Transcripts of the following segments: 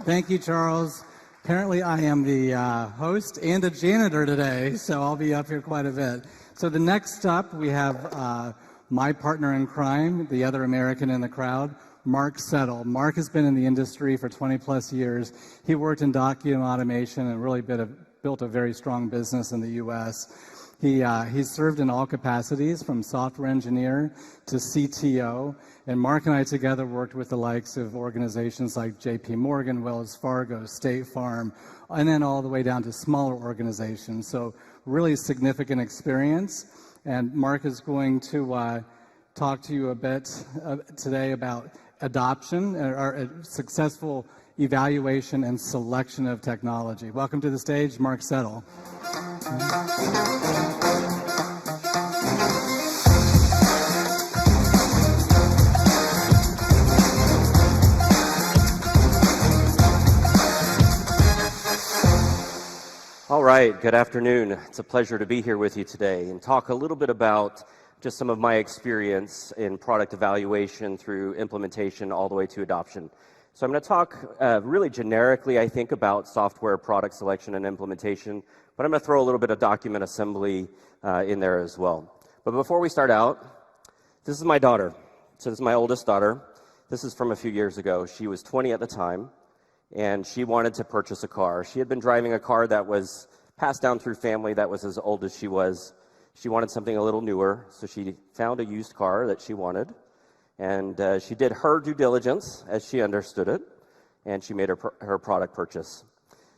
Thank you, Charles. Apparently, I am the host and the janitor today, so I'll be up here quite a bit. So the next up, we have my partner in crime, the other American in the crowd, Mark Settle. Mark has been in the industry for 20-plus years. He worked in document automation and really built a very strong business in the U.S. He's served in all capacities, from software engineer to CTO. And Mark and I together worked with the likes of organizations like J.P. Morgan, Wells Fargo, State Farm, and then all the way down to smaller organizations. So really significant experience. And Mark is going to talk to you a bit today about adoption, or successful evaluation and selection of technology. Welcome to the stage, Mark Settle. All right, good afternoon. It's a pleasure to be here with you today and talk a little bit about just some of my experience in product evaluation through implementation all the way to adoption. So I'm going to talk really generically, I think, about software product selection and implementation, but I'm going to throw a little bit of document assembly in there as well. But before we start out, this is my daughter. So this is my oldest daughter. This is from a few years ago. She was 20 at the time, and she wanted to purchase a car. She had been driving a car that was passed down through family that was as old as she was. She wanted something a little newer, so she found a used car that she wanted, and she did her due diligence as she understood it, and she made her product purchase.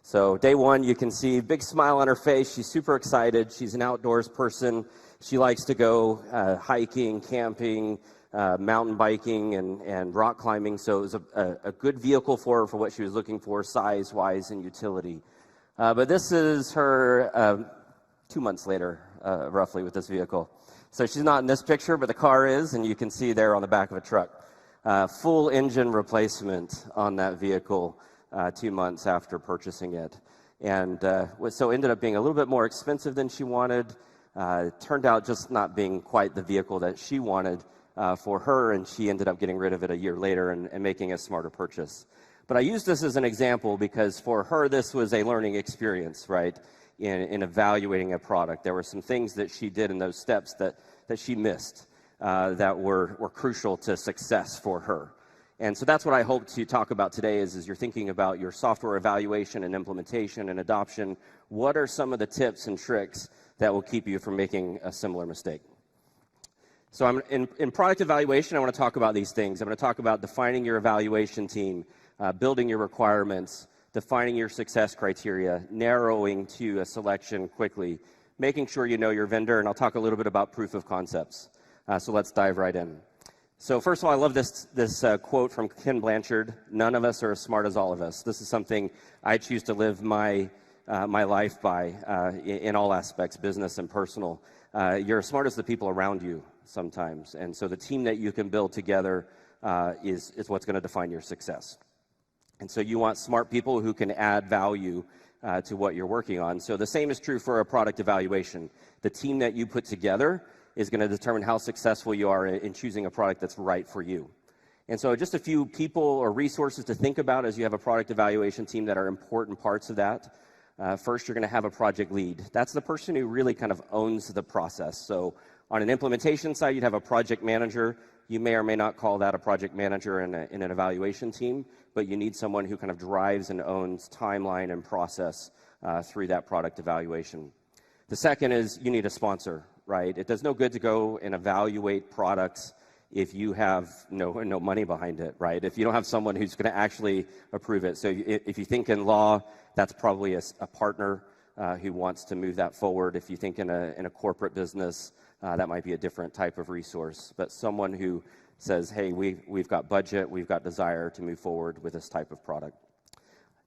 So day one, you can see big smile on her face. She's super excited. She's an outdoors person. She likes to go hiking, camping, mountain biking, and rock climbing. So it was a good vehicle for her for what she was looking for, size-wise and utility. But this is her 2 months later, roughly, with this vehicle. So she's not in this picture, but the car is, and you can see there on the back of a truck. Full engine replacement on that vehicle 2 months after purchasing it. And so ended up being a little bit more expensive than she wanted. Turned out just not being quite the vehicle that she wanted for her, and she ended up getting rid of it a year later and making a smarter purchase. But I use this as an example because for her, this was a learning experience, right, in evaluating a product. There were some things that she did in those steps that she missed that were crucial to success for her. And so that's what I hope to talk about today is you're thinking about your software evaluation and implementation and adoption. What are some of the tips and tricks that will keep you from making a similar mistake? So I'm in product evaluation, I want to talk about these things. I'm going to talk about defining your evaluation team, building your requirements, defining your success criteria, narrowing to a selection quickly, making sure you know your vendor, and I'll talk a little bit about proof of concepts. So let's dive right in. So first of all, I love this quote from Ken Blanchard: "None of us are as smart as all of us." This is something I choose to live my life by in all aspects, business and personal. You're as smart as the people around you sometimes, and so the team that you can build together is what's going to define your success. And so you want smart people who can add value to what you're working on. So the same is true for a product evaluation. The team that you put together is going to determine how successful you are in choosing a product that's right for you. And so just a few people or resources to think about as you have a product evaluation team that are important parts of that. First, you're going to have a project lead. That's the person who really kind of owns the process. So on an implementation side, you'd have a project manager. You may or may not call that a project manager in an evaluation team, but you need someone who kind of drives and owns timeline and process through that product evaluation. The second is you need a sponsor, right? It does no good to go and evaluate products if you have no money behind it, right? If you don't have someone who's going to actually approve it. So if you think in law, that's probably a partner who wants to move that forward. If you think in a corporate business, that might be a different type of resource, but someone who says, hey, we've got budget, we've got desire to move forward with this type of product.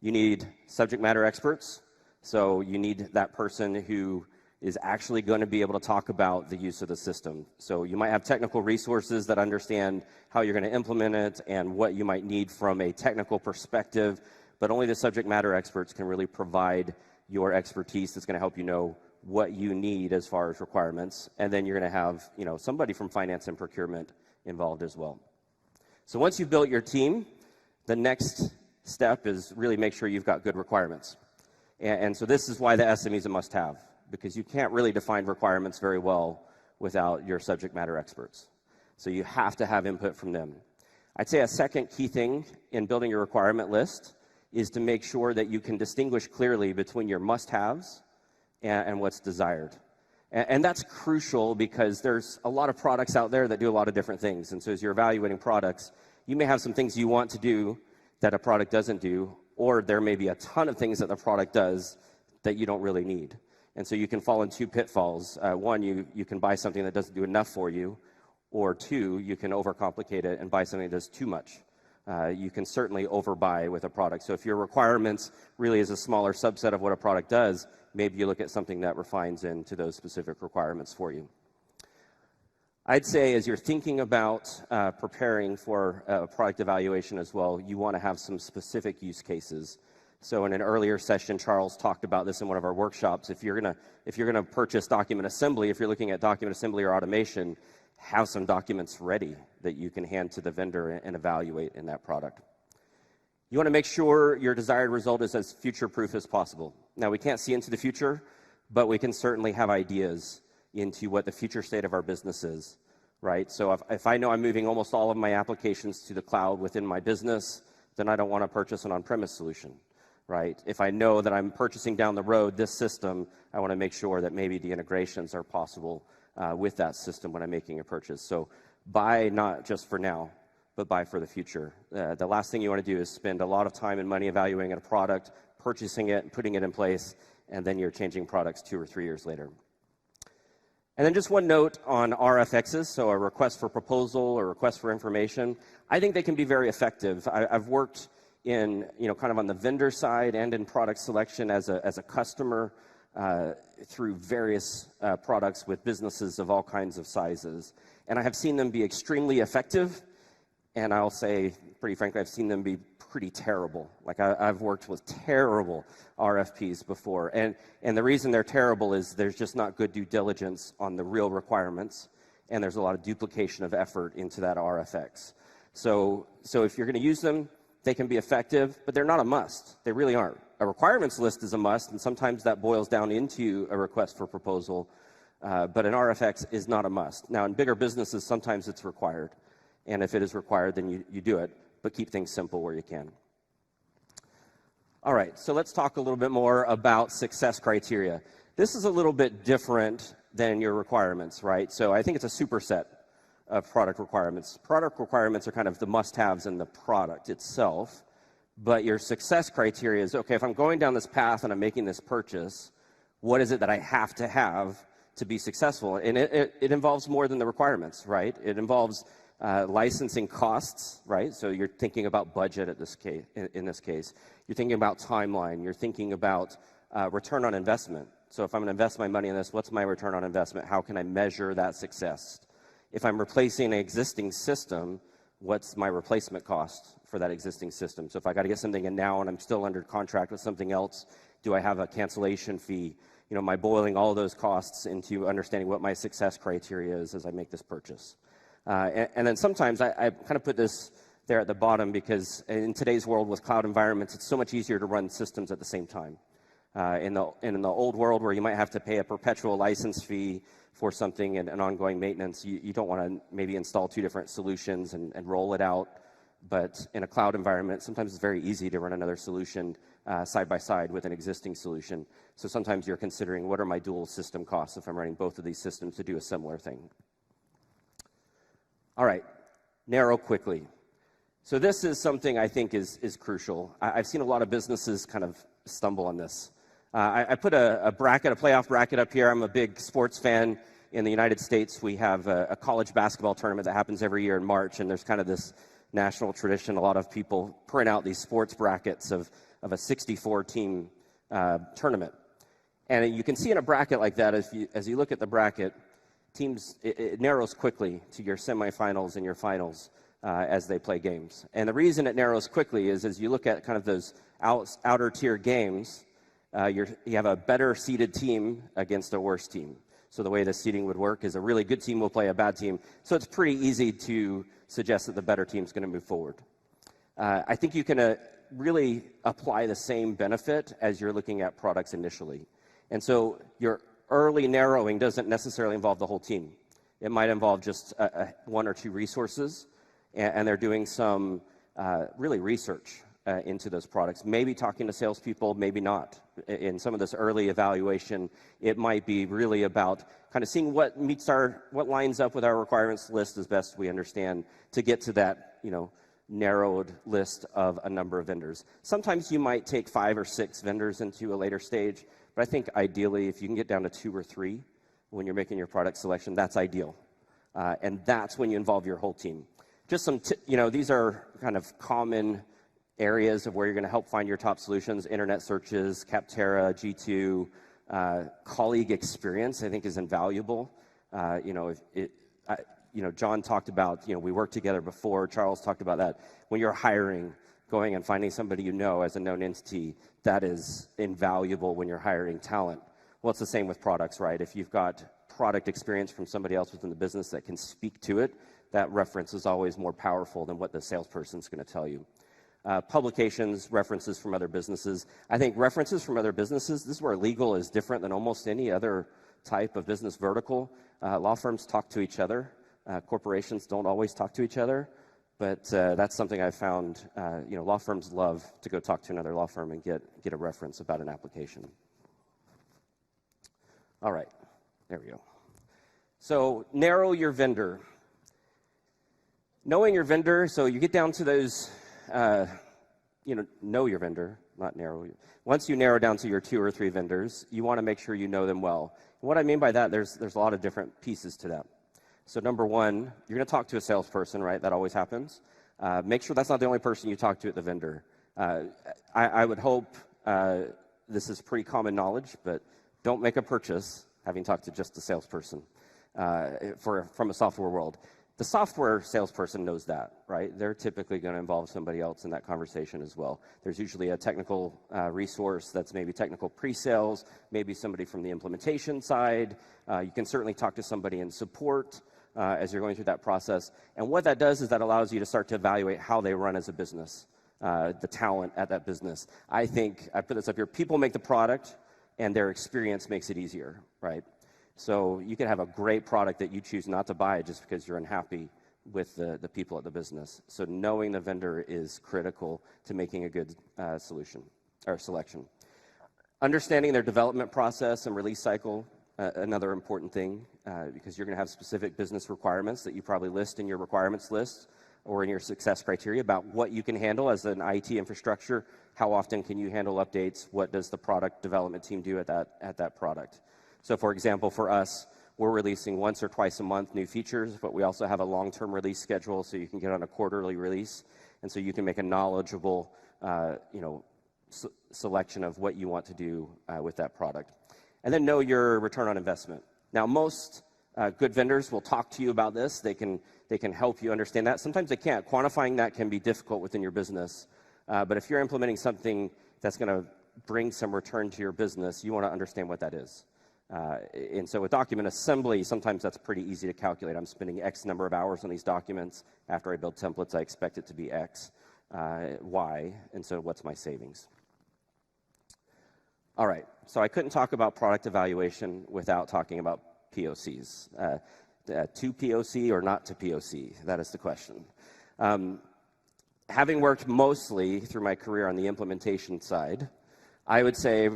You need subject matter experts, so you need that person who is actually going to be able to talk about the use of the system. So you might have technical resources that understand how you're going to implement it and what you might need from a technical perspective, but only the subject matter experts can really provide your expertise that's going to help you know what you need as far as requirements, and then you're going to have somebody from finance and procurement involved as well. So once you've built your team, the next step is really make sure you've got good requirements. And so this is why the SME is a must-have, because you can't really define requirements very well without your subject matter experts. So you have to have input from them. I'd say a second key thing in building your requirement list is to make sure that you can distinguish clearly between your must-haves and what's desired. And that's crucial because there's a lot of products out there that do a lot of different things. And so as you're evaluating products, you may have some things you want to do that a product doesn't do, or there may be a ton of things that the product does that you don't really need. And so you can fall in two pitfalls. One, you can buy something that doesn't do enough for you, or two, you can overcomplicate it and buy something that does too much. You can certainly overbuy with a product. So if your requirements really is a smaller subset of what a product does, maybe you look at something that refines into those specific requirements for you. I'd say as you're thinking about preparing for a product evaluation as well, you want to have some specific use cases. So in an earlier session, Charles talked about this in one of our workshops. If you're gonna purchase document assembly, if you're looking at document assembly or automation, have some documents ready that you can hand to the vendor and evaluate in that product. You want to make sure your desired result is as future-proof as possible. Now, we can't see into the future, but we can certainly have ideas into what the future state of our business is, right? So if I know I'm moving almost all of my applications to the cloud within my business, then I don't want to purchase an on-premise solution, right? If I know that I'm purchasing down the road this system, I want to make sure that maybe the integrations are possible with that system when I'm making a purchase. So buy not just for now, but buy for the future. The last thing you want to do is spend a lot of time and money evaluating a product, purchasing it, and putting it in place, and then you're changing products 2 or 3 years later. And then just one note on RFXs, so a request for proposal or request for information. I think they can be very effective. I've worked in, kind of on the vendor side and in product selection as a customer through various products with businesses of all kinds of sizes. And I have seen them be extremely effective, and I'll say, pretty frankly, I've seen them be pretty terrible. Like I've worked with terrible RFPs before, and the reason they're terrible is there's just not good due diligence on the real requirements, and there's a lot of duplication of effort into that RFX. So if you're going to use them, they can be effective, but they're not a must. They really aren't. A requirements list is a must, and sometimes that boils down into a request for proposal, but an RFX is not a must. Now, in bigger businesses, sometimes it's required, and if it is required, then you do it, but keep things simple where you can. All right, so let's talk a little bit more about success criteria. This is a little bit different than your requirements, right? So I think it's a superset of product requirements. Product requirements are kind of the must-haves in the product itself, but your success criteria is, okay, if I'm going down this path and I'm making this purchase, what is it that I have to be successful? And it involves more than the requirements, right? It involves licensing costs, right? So you're thinking about budget in this case. You're thinking about timeline. You're thinking about return on investment. So if I'm going to invest my money in this, what's my return on investment? How can I measure that success? If I'm replacing an existing system, what's my replacement cost for that existing system? So if I got to get something in now and I'm still under contract with something else, do I have a cancellation fee? Am I boiling all of those costs into understanding what my success criteria is as I make this purchase? And then sometimes I kind of put this there at the bottom because in today's world with cloud environments, it's so much easier to run systems at the same time. In the old world where you might have to pay a perpetual license fee for something and ongoing maintenance, you don't want to maybe install 2 different solutions and roll it out. But in a cloud environment, sometimes it's very easy to run another solution side by side with an existing solution. So sometimes you're considering what are my dual system costs if I'm running both of these systems to do a similar thing. All right, narrow quickly. So this is something I think is crucial. I've seen a lot of businesses kind of stumble on this. I put a playoff bracket up here. I'm a big sports fan. In the United States, we have a college basketball tournament that happens every year in March, and there's kind of this national tradition. A lot of people print out these sports brackets of a 64-team tournament. And you can see in a bracket like that, as you look at the bracket, teams, it narrows quickly to your semifinals and your finals as they play games. And the reason it narrows quickly is as you look at kind of those outer tier games, you have a better seeded team against a worse team. So the way the seeding would work is a really good team will play a bad team. So it's pretty easy to suggest that the better team is going to move forward. I think you can really apply the same benefit as you're looking at products initially. And so your early narrowing doesn't necessarily involve the whole team. It might involve just one or two resources, and they're doing some really research into those products. Maybe talking to salespeople, maybe not. In some of this early evaluation, it might be really about kind of seeing what lines up with our requirements list as best we understand to get to that, narrowed list of a number of vendors. Sometimes you might take 5 or 6 vendors into a later stage, but I think ideally, if you can get down to 2 or 3 when you're making your product selection, that's ideal. And that's when you involve your whole team. Just some, these are kind of common areas of where you're going to help find your top solutions: internet searches, Capterra, G2, colleague experience, I think, is invaluable. John talked about, we worked together before. Charles talked about that. When you're hiring, going and finding somebody you know as a known entity, that is invaluable when you're hiring talent. Well, it's the same with products, right? If you've got product experience from somebody else within the business that can speak to it, that reference is always more powerful than what the salesperson's going to tell you. Publications, references from other businesses. I think references from other businesses, this is where legal is different than almost any other type of business vertical. Law firms talk to each other. Corporations don't always talk to each other, but that's something I've found. Law firms love to go talk to another law firm and get a reference about an application. All right, there we go. So narrow your vendor. Knowing your vendor, so you get down to those, know your vendor, not narrow. Once you narrow down to your 2 or 3 vendors, you want to make sure you know them well. And what I mean by that, there's a lot of different pieces to that. So number one, you're going to talk to a salesperson, right? That always happens. Make sure that's not the only person you talk to at the vendor. I would hope this is pretty common knowledge, but don't make a purchase having talked to just a salesperson from a software world. The software salesperson knows that, right? They're typically going to involve somebody else in that conversation as well. There's usually a technical resource that's maybe technical pre-sales, maybe somebody from the implementation side. You can certainly talk to somebody in support as you're going through that process. And what that does is that allows you to start to evaluate how they run as a business, the talent at that business. I think, I put this up here, people make the product and their experience makes it easier, right? So you can have a great product that you choose not to buy just because you're unhappy with the people at the business. So knowing the vendor is critical to making a good solution or selection. Understanding their development process and release cycle, another important thing, because you're going to have specific business requirements that you probably list in your requirements list or in your success criteria about what you can handle as an IT infrastructure. How often can you handle updates? What does the product development team do at that product? So for example, for us, we're releasing once or twice a month new features, but we also have a long-term release schedule so you can get on a quarterly release. And so you can make a knowledgeable selection of what you want to do with that product. And then know your return on investment. Now, most good vendors will talk to you about this. They can help you understand that. Sometimes they can't. Quantifying that can be difficult within your business. But if you're implementing something that's going to bring some return to your business, you want to understand what that is. And so with document assembly, sometimes that's pretty easy to calculate. I'm spending X number of hours on these documents. After I build templates, I expect it to be X, Y, and so what's my savings? All right, so I couldn't talk about product evaluation without talking about POCs. To POC or not to POC? That is the question. Having worked mostly through my career on the implementation side, I would say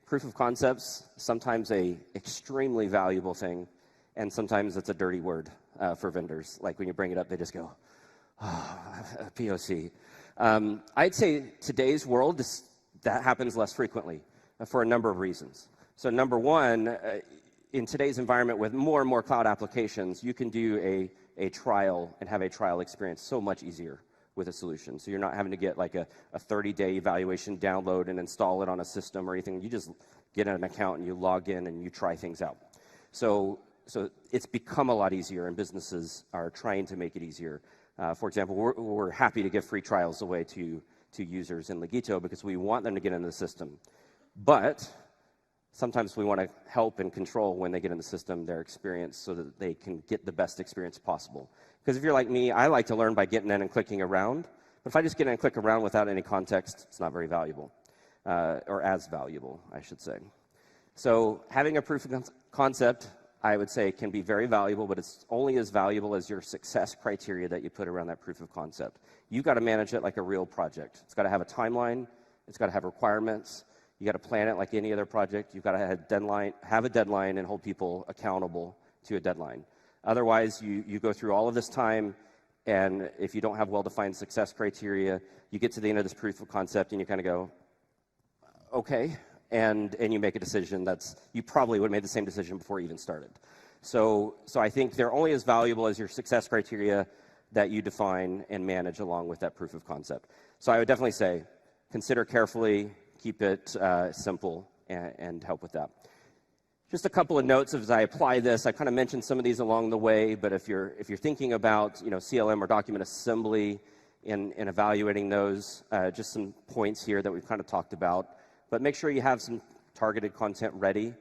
proof of concepts, sometimes a extremely valuable thing, and sometimes it's a dirty word for vendors. Like when you bring it up, they just go, oh, POC. I'd say today's world, that happens less frequently for a number of reasons. So number one, in today's environment with more and more cloud applications, you can do a trial and have a trial experience so much easier with a solution. So you're not having to get like a 30-day evaluation, download and install it on a system or anything. You just get an account and you log in and you try things out. So it's become a lot easier, and businesses are trying to make it easier. For example, we're happy to give free trials away to users in Legito because we want them to get into the system. But sometimes we want to help and control when they get in the system their experience so that they can get the best experience possible. Because if you're like me, I like to learn by getting in and clicking around. But if I just get in and click around without any context, it's not very valuable, or as valuable, I should say. So having a proof of concept, I would say, can be very valuable, but it's only as valuable as your success criteria that you put around that proof of concept. You've got to manage it like a real project. It's got to have a timeline. It's got to have requirements. You got to plan it like any other project. You've got to have a deadline and hold people accountable to a deadline. Otherwise, you go through all of this time, and if you don't have well-defined success criteria, you get to the end of this proof of concept and you kind of go, okay, and you make a decision you probably would have made the same decision before you even started. So I think they're only as valuable as your success criteria that you define and manage along with that proof of concept. So I would definitely say, consider carefully, keep it simple, and help with that. Just a couple of notes as I apply this. I kind of mentioned some of these along the way, but if you're thinking about CLM or document assembly in evaluating those, just some points here that we've kind of talked about. But make sure you have some targeted content ready.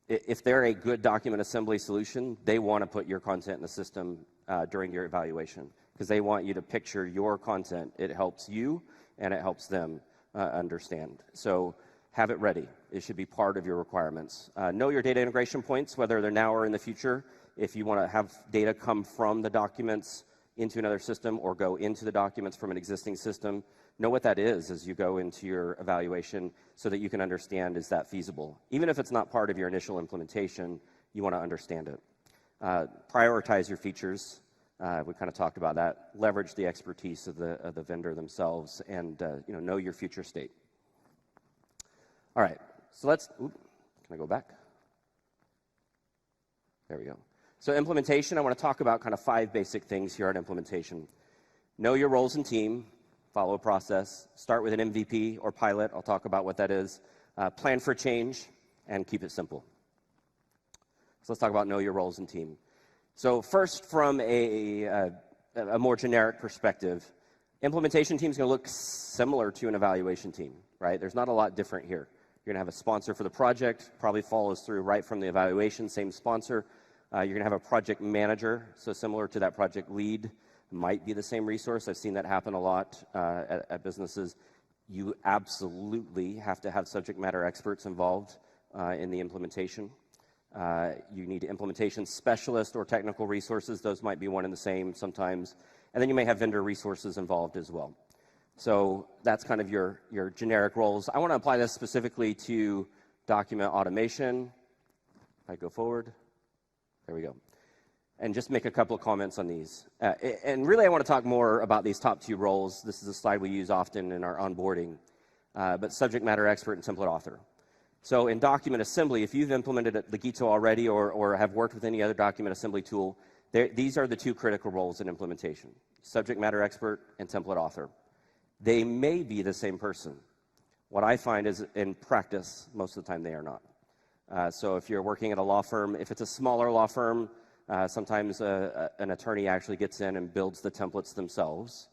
If they're a good document assembly solution, they want to put your content in the system during your evaluation because they want you to picture your content. It helps you and it helps them understand. So have it ready. It should be part of your requirements. Know your data integration points, whether they're now or in the future. If you want to have data come from the documents into another system or go into the documents from an existing system, know what that is as you go into your evaluation so that you can understand, is that feasible? Even if it's not part of your initial implementation, you want to understand it. Prioritize your features. We kind of talked about that. Leverage the expertise of the vendor themselves, and know your future state. All right, so can I go back? There we go. So implementation, I want to talk about kind of 5 basic things here on implementation. Know your roles and team, follow a process, start with an MVP or pilot, I'll talk about what that is, plan for change, and keep it simple. So let's talk about know your roles and team. So first, from a more generic perspective, implementation team is going to look similar to an evaluation team, right? There's not a lot different here. You're going to have a sponsor for the project, probably follows through right from the evaluation, same sponsor. You're going to have a project manager, so similar to that project lead, might be the same resource. I've seen that happen a lot at businesses. You absolutely have to have subject matter experts involved in the implementation. You need implementation specialists or technical resources. Those might be one and the same sometimes. And then you may have vendor resources involved as well. So that's kind of your generic roles. I want to apply this specifically to document automation. If I go forward, there we go. And just make a couple of comments on these. And really, I want to talk more about these top 2 roles. This is a slide we use often in our onboarding. But subject matter expert and template author. So in document assembly, if you've implemented Legito already or have worked with any other document assembly tool, these are the 2 critical roles in implementation: subject matter expert and template author. They may be the same person. What I find is, in practice, most of the time they are not. So if you're working at a law firm, if it's a smaller law firm, sometimes an attorney actually gets in and builds the templates themselves,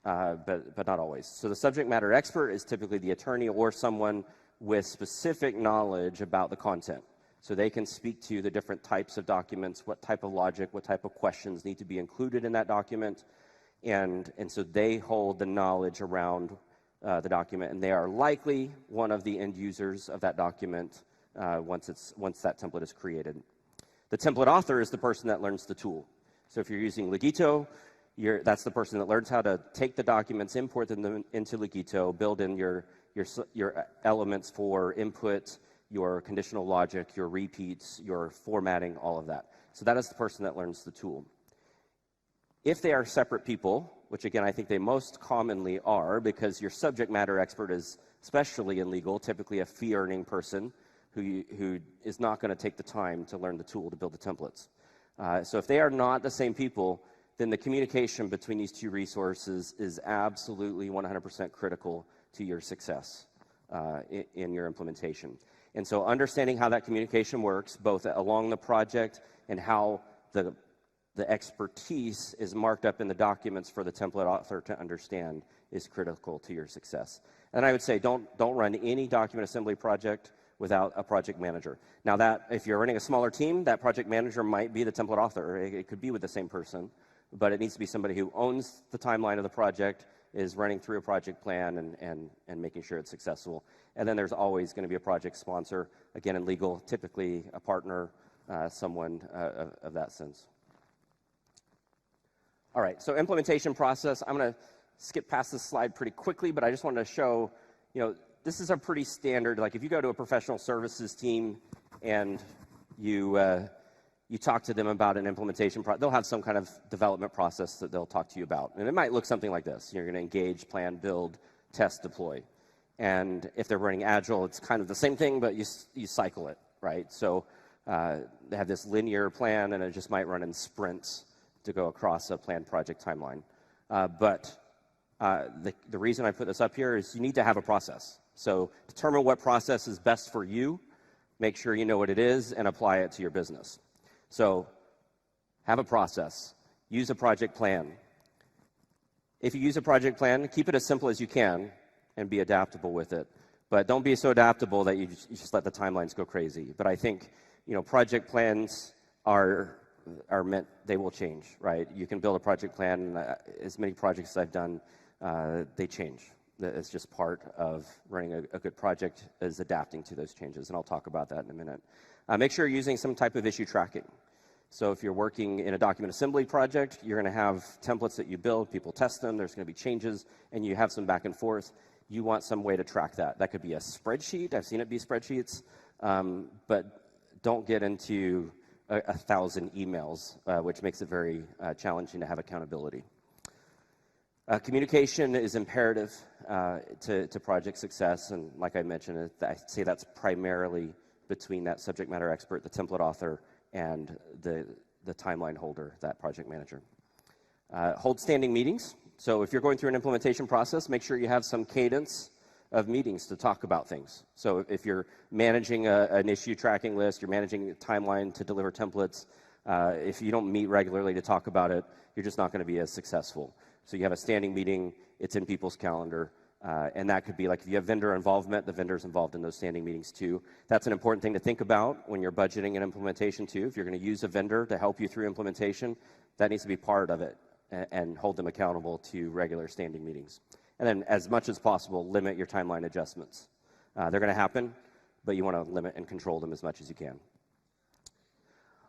but not always. So the subject matter expert is typically the attorney or someone with specific knowledge about the content. So they can speak to the different types of documents, what type of logic, what type of questions need to be included in that document. And so they hold the knowledge around the document, and they are likely one of the end users of that document once that template is created. The template author is the person that learns the tool. So if you're using Legito, that's the person that learns how to take the documents, import them into Legito, build in your elements for input, your conditional logic, your repeats, your formatting, all of that. So that is the person that learns the tool. If they are separate people, which again I think they most commonly are, because your subject matter expert is, especially in legal, typically a fee-earning person who is not going to take the time to learn the tool to build the templates. So if they are not the same people, then the communication between these 2 resources is absolutely 100% critical to your success in your implementation. And so understanding how that communication works, both along the project and how the expertise is marked up in the documents for the template author to understand, is critical to your success. And I would say don't run any document assembly project without a project manager. Now that, if you're running a smaller team, that project manager might be the template author. It could be with the same person, but it needs to be somebody who owns the timeline of the project, is running through a project plan and making sure it's successful. And then there's always going to be a project sponsor, again in legal, typically a partner, someone of that sense. All right, so implementation process. I'm going to skip past this slide pretty quickly, but I just wanted to show, this is a pretty standard, like if you go to a professional services team and you talk to them about an implementation they'll have some kind of development process that they'll talk to you about. And it might look something like this. You're going to engage, plan, build, test, deploy. And if they're running Agile, it's kind of the same thing, but you cycle it, right? So they have this linear plan, and it just might run in sprints to go across a planned project timeline. But the reason I put this up here is you need to have a process. So determine what process is best for you, make sure you know what it is, and apply it to your business. So have a process. Use a project plan. If you use a project plan, keep it as simple as you can and be adaptable with it. But don't be so adaptable that you just let the timelines go crazy. But I think, project plans are meant, they will change, right? You can build a project plan, as many projects as I've done, they change. It's just part of running a good project is adapting to those changes, and I'll talk about that in a minute. Make sure you're using some type of issue tracking. So if you're working in a document assembly project, you're going to have templates that you build, people test them, there's going to be changes, and you have some back and forth. You want some way to track that. That could be a spreadsheet. I've seen it be spreadsheets, but don't get into 1,000 emails, which makes it very challenging to have accountability. Communication is imperative to project success, and like I mentioned, I say that's primarily between that subject matter expert, the template author, and the timeline holder, that project manager. Hold standing meetings. So if you're going through an implementation process, make sure you have some cadence of meetings to talk about things. So if you're managing an issue tracking list, you're managing a timeline to deliver templates, if you don't meet regularly to talk about it, you're just not going to be as successful. So you have a standing meeting, it's in people's calendar, and that could be like if you have vendor involvement, the vendor's involved in those standing meetings too. That's an important thing to think about when you're budgeting an implementation too. If you're going to use a vendor to help you through implementation, that needs to be part of it and hold them accountable to regular standing meetings. And then as much as possible, limit your timeline adjustments. They're going to happen, but you want to limit and control them as much as you can.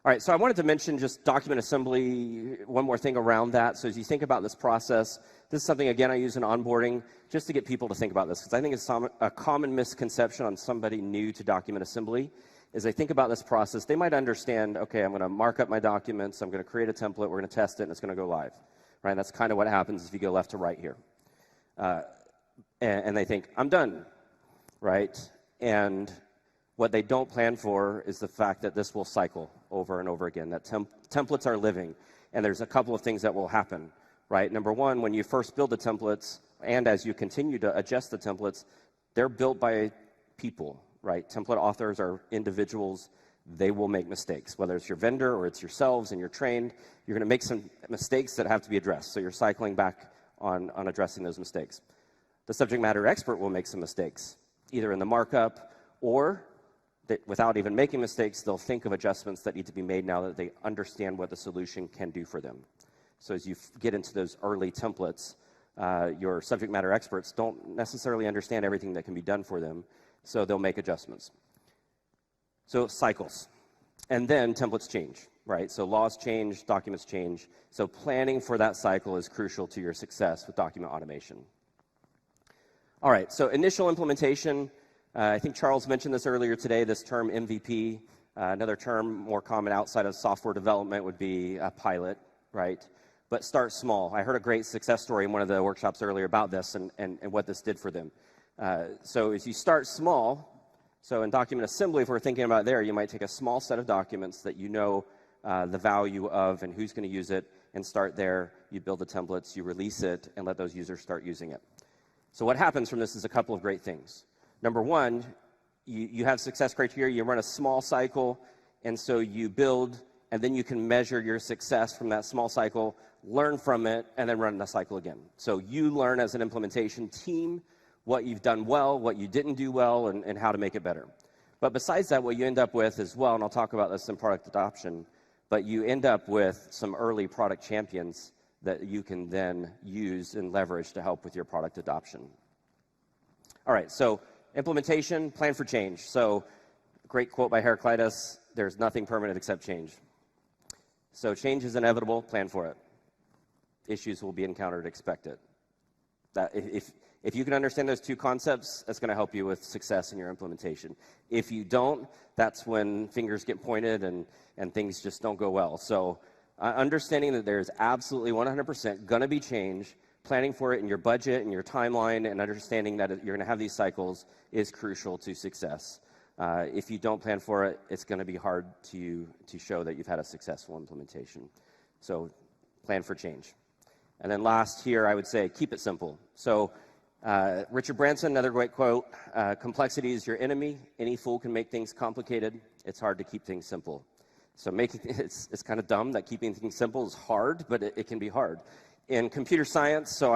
All right, so I wanted to mention just document assembly, one more thing around that. So as you think about this process, this is something, again, I use in onboarding just to get people to think about this, because I think it's a common misconception on somebody new to document assembly, is they think about this process. They might understand, okay, I'm going to mark up my documents, I'm going to create a template, we're going to test it, and it's going to go live. Right? That's kind of what happens if you go left to right here. And they think, I'm done, right? And what they don't plan for is the fact that this will cycle over and over again, that templates are living, and there's a couple of things that will happen, right? Number one, when you first build the templates, and as you continue to adjust the templates, they're built by people, right? Template authors are individuals. They will make mistakes, whether it's your vendor or it's yourselves and you're trained. You're going to make some mistakes that have to be addressed, so you're cycling back on addressing those mistakes. The subject matter expert will make some mistakes, either in the markup or without even making mistakes, they'll think of adjustments that need to be made now that they understand what the solution can do for them. So as you get into those early templates, your subject matter experts don't necessarily understand everything that can be done for them, so they'll make adjustments. So cycles. And then templates change, right? So laws change, documents change. So planning for that cycle is crucial to your success with document automation. All right, so initial implementation. I think Charles mentioned this earlier today, this term MVP. Another term more common outside of software development would be a pilot, right? But start small. I heard a great success story in one of the workshops earlier about this and what this did for them. So as you start small, so in document assembly, if we're thinking about there, you might take a small set of documents that you know the value of and who's going to use it, and start there. You build the templates, you release it, and let those users start using it. So what happens from this is a couple of great things. Number one, you have success criteria, you run a small cycle, and so you build, and then you can measure your success from that small cycle, learn from it, and then run the cycle again. So you learn as an implementation team what you've done well, what you didn't do well, and how to make it better. But besides that, what you end up with as well, and I'll talk about this in product adoption, but you end up with some early product champions that you can then use and leverage to help with your product adoption. All right, so implementation, plan for change. So great quote by Heraclitus, there's nothing permanent except change. So change is inevitable, plan for it. Issues will be encountered, expect it. If you can understand those two concepts, that's going to help you with success in your implementation. If you don't, that's when fingers get pointed and things just don't go well. So understanding that there's absolutely 100% going to be change, planning for it in your budget and your timeline, and understanding that you're going to have these cycles is crucial to success. If you don't plan for it, it's going to be hard to show that you've had a successful implementation. So plan for change. And then last here, I would say keep it simple. So Richard Branson, another great quote, complexity is your enemy. Any fool can make things complicated. It's hard to keep things simple. So it's kind of dumb that keeping things simple is hard, but it can be hard. In computer science, so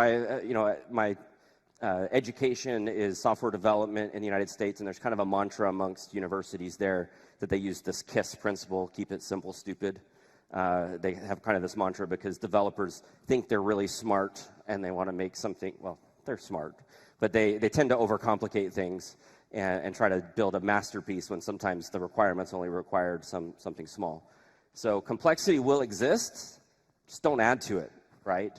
my education is software development in the United States, and there's kind of a mantra amongst universities there that they use this KISS principle, keep it simple, stupid. They have kind of this mantra because developers think they're really smart and they want to make something, well, they're smart, but they tend to overcomplicate things and try to build a masterpiece when sometimes the requirements only required something small. So complexity will exist, just don't add to it, right?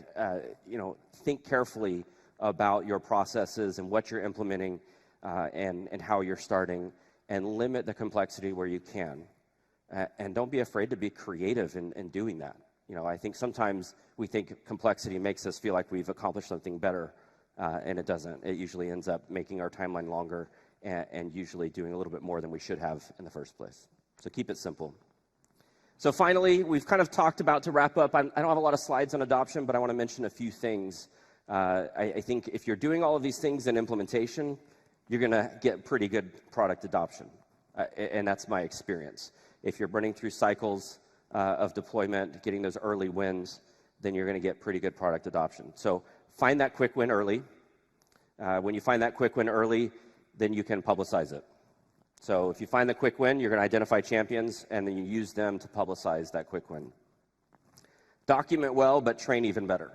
Think carefully about your processes and what you're implementing and how you're starting, and limit the complexity where you can. And don't be afraid to be creative in doing that. I think sometimes we think complexity makes us feel like we've accomplished something better, and it doesn't. It usually ends up making our timeline longer and usually doing a little bit more than we should have in the first place. So keep it simple. So finally, we've kind of talked about, to wrap up, I don't have a lot of slides on adoption, but I want to mention a few things. I think if you're doing all of these things in implementation, you're going to get pretty good product adoption, and that's my experience. If you're running through cycles of deployment, getting those early wins, then you're going to get pretty good product adoption. So find that quick win early. When you find that quick win early, then you can publicize it. So if you find the quick win, you're going to identify champions, and then you use them to publicize that quick win. Document well, but train even better.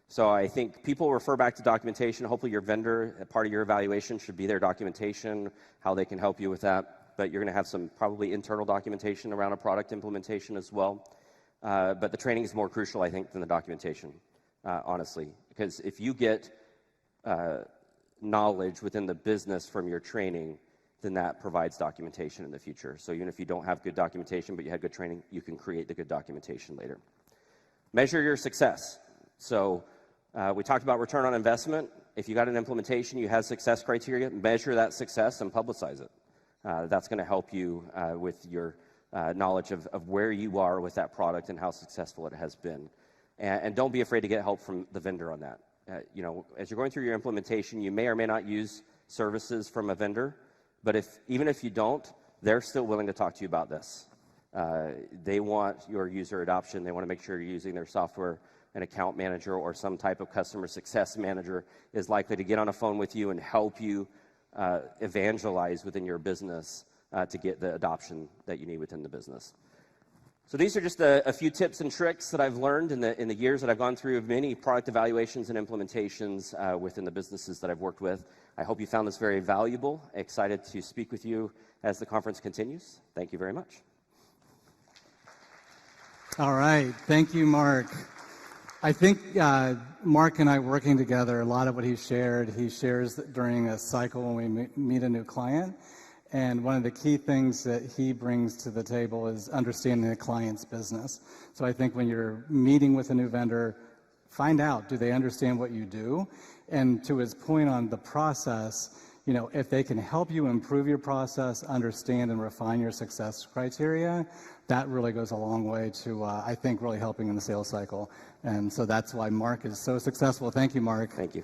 So I think people refer back to documentation. Hopefully your vendor, part of your evaluation should be their documentation, how they can help you with that. But you're going to have some probably internal documentation around a product implementation as well. But the training is more crucial, I think, than the documentation, honestly. Because if you get knowledge within the business from your training, then that provides documentation in the future. So even if you don't have good documentation, but you had good training, you can create the good documentation later. Measure your success. So we talked about return on investment. If you got an implementation, you had success criteria, measure that success and publicize it. That's going to help you with your knowledge of where you are with that product and how successful it has been. And don't be afraid to get help from the vendor on that. As you're going through your implementation, you may or may not use services from a vendor, but even if you don't, they're still willing to talk to you about this. They want your user adoption. They want to make sure you're using their software. An account manager or some type of customer success manager is likely to get on a phone with you and help you evangelize within your business to get the adoption that you need within the business. So these are just a few tips and tricks that I've learned in the years that I've gone through of many product evaluations and implementations within the businesses that I've worked with. I hope you found this very valuable. Excited to speak with you as the conference continues. Thank you very much. All right. Thank you, Mark. I think Mark and I working together, a lot of what he shares during a cycle when we meet a new client. And one of the key things that he brings to the table is understanding the client's business. So I think when you're meeting with a new vendor, find out, do they understand what you do? And to his point on the process, if they can help you improve your process, understand and refine your success criteria, that really goes a long way to, I think, really helping in the sales cycle. And so that's why Mark is so successful. Thank you, Mark. Thank you.